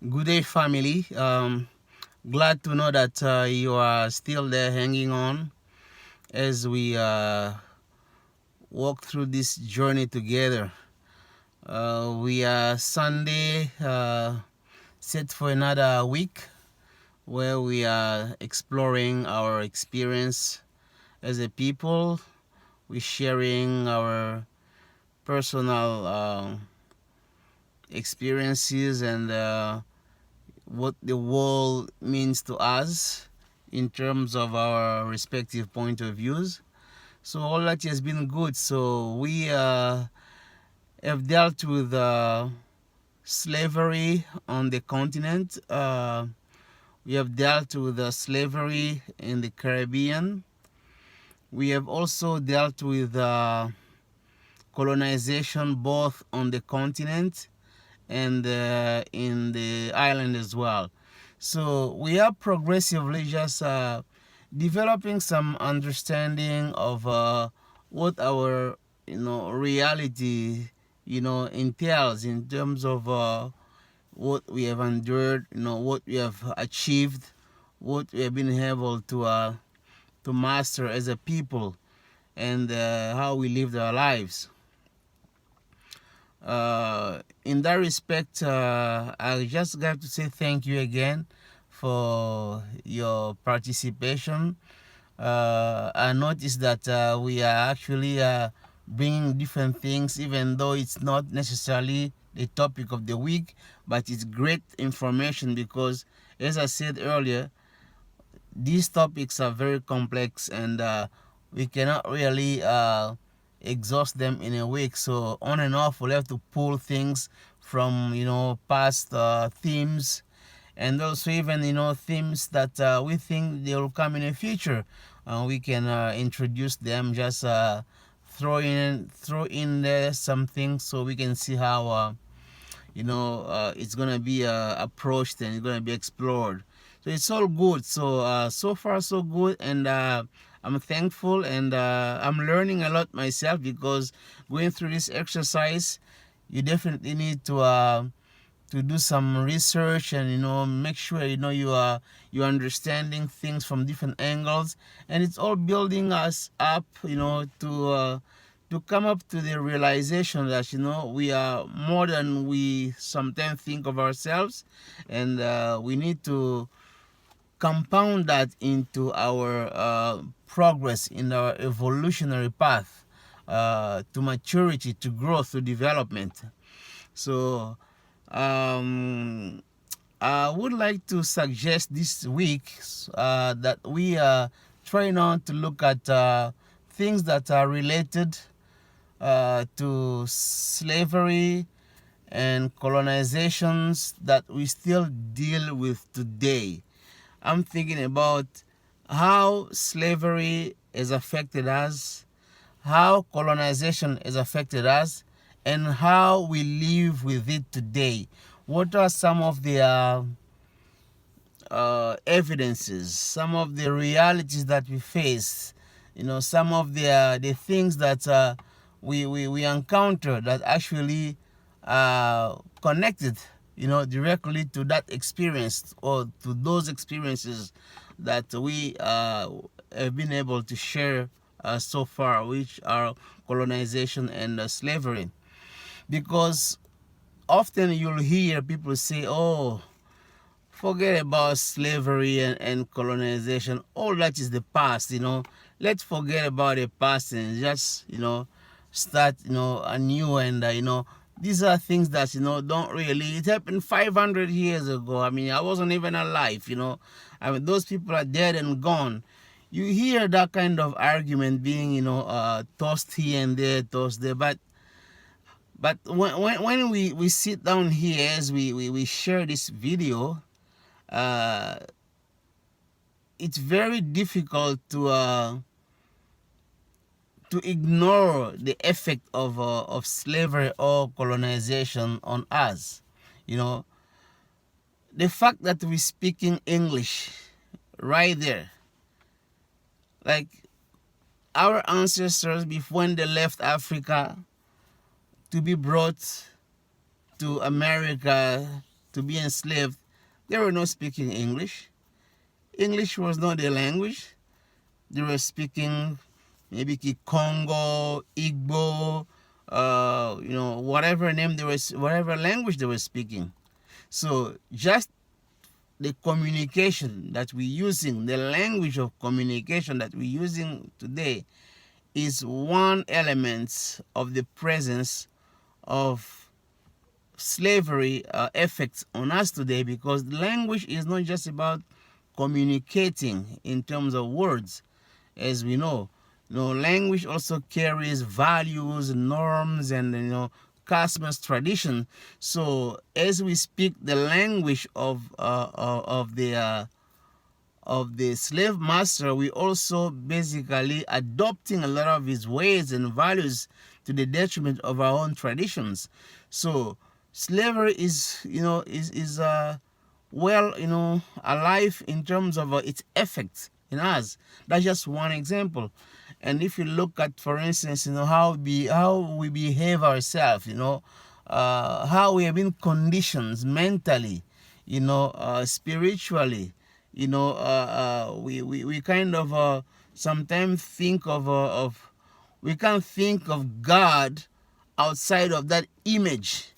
Good day, family. Glad to know that you are still there hanging on as we walk through this journey together. We are Sunday, set for another week where we are exploring our experience as a people. We're sharing our personal experiences and what the world means to us in terms of our respective point of views. So all that has been good. So we have dealt with slavery on the continent. We have dealt with slavery in the Caribbean. We have also dealt with colonization both on the continent and in the island as well. So we are progressively just developing some understanding of what our reality entails in terms of what we have endured, what we have achieved, what we have been able to master as a people, and how we lived our lives. In that respect, I just got to say thank you again for your participation. I noticed that we are actually bringing different things, even though it's not necessarily the topic of the week, but it's great information because, as I said earlier, these topics are very complex and we cannot really exhaust them in a week. So on and off, we'll have to pull things from past themes, and also even themes that we think they will come in the future. We can introduce them. Just throw in there something so we can see how it's gonna be approached and it's gonna be explored. So it's all good. So so far so good, and I'm thankful, and I'm learning a lot myself because going through this exercise, you definitely need to do some research and make sure you're understanding things from different angles, and it's all building us up to come up to the realization that we are more than we sometimes think of ourselves, and we need to compound that into our progress in our evolutionary path to maturity, to growth, to development. So I would like to suggest this week that we try now to look at things that are related to slavery and colonizations that we still deal with today. I'm thinking about how slavery has affected us, how colonization has affected us, and how we live with it today. What are some of the evidences, some of the realities that we face, some of the things that we encounter that actually connected, directly to that experience or to those experiences that we have been able to share so far, which are colonization and slavery. Because often you'll hear people say, oh, forget about slavery and colonization. All that is the past, Let's forget about the past and just, start, anew. And, these are things that, don't really, it happened 500 years ago. I mean, I wasn't even alive, I mean, those people are dead and gone. You hear that kind of argument being, tossed here and there, tossed there. But when we sit down here as we share this video, uh, it's very difficult to ignore the effect of slavery or colonization on us. The fact that we're speaking English right there, like our ancestors before when they left Africa to be brought to America to be enslaved, they were not speaking English. English was not their language. They were speaking maybe Congo, Igbo, whatever name they were, whatever language they were speaking. So just the communication that we're using, the language of communication that we're using today, is one element of the presence of slavery effects on us today, because language is not just about communicating in terms of words, as we know. Language also carries values, norms, and customs, tradition. So as we speak the language of the slave master, we also basically adopting a lot of his ways and values to the detriment of our own traditions. So slavery is alive in terms of its effects in us. That's just one example. And if you look at, for instance, how we behave ourselves, how we have been conditioned mentally, spiritually, we kind of sometimes think we can't think of God outside of that image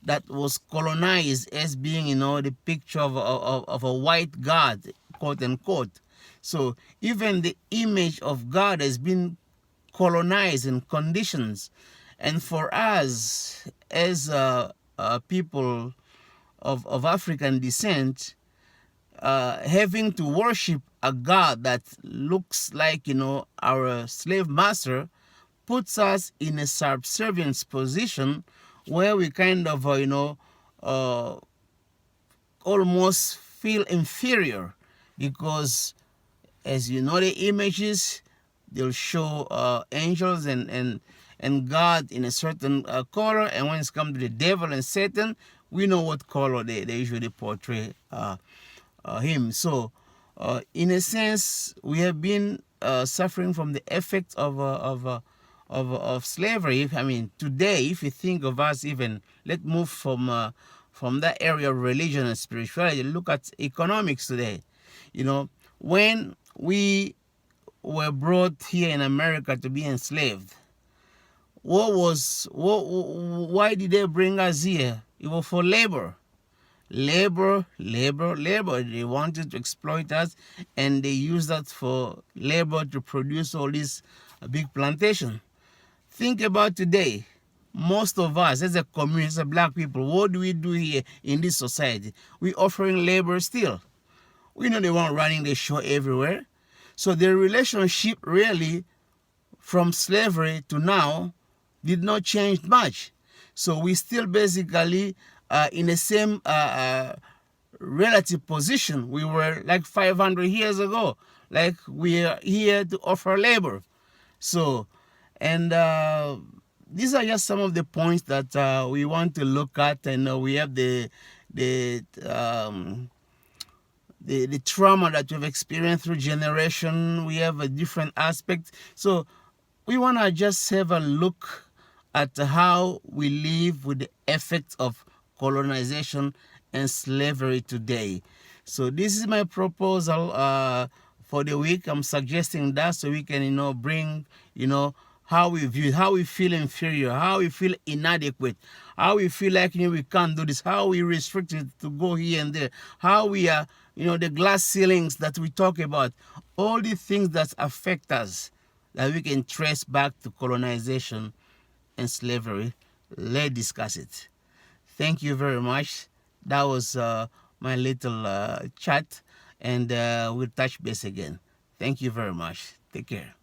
that was colonized as being, the picture of a white God, quote unquote. So even the image of God has been colonized and conditions. And for us, as people of African descent, having to worship a God that looks like, our slave master, puts us in a subservient position where we kind of, almost feel inferior, because as you know, the images, they'll show angels and God in a certain color, and when it's come to the devil and Satan, we know what color they usually portray him. So in a sense, we have been suffering from the effects of slavery. I mean, today, if you think of us, even let's move from that area of religion and spirituality, look at economics today. When we were brought here in America to be enslaved, why did they bring us here? It was for labor. Labor. They wanted to exploit us, and they used that for labor to produce all these big plantation. Think about today. Most of us, as a community, as a black people, what do we do here in this society? We're offering labor still. We know they weren't running the show everywhere. So the relationship really from slavery to now did not change much. So we still basically in the same relative position we were like 500 years ago. Like we are here to offer labor. So, and these are just some of the points that we want to look at. And we have the trauma that we've experienced through generation. We have a different aspect. So we want to just have a look at how we live with the effects of colonization and slavery today. So this is my proposal for the week. I'm suggesting that so we can, bring, how we view, how we feel inferior, how we feel inadequate, how we feel like we can't do this, how we restricted to go here and there, how we are, the glass ceilings that we talk about, all the things that affect us that we can trace back to colonization and slavery. Let's discuss it. Thank you very much. That was my little chat, and we'll touch base again. Thank you very much. Take care.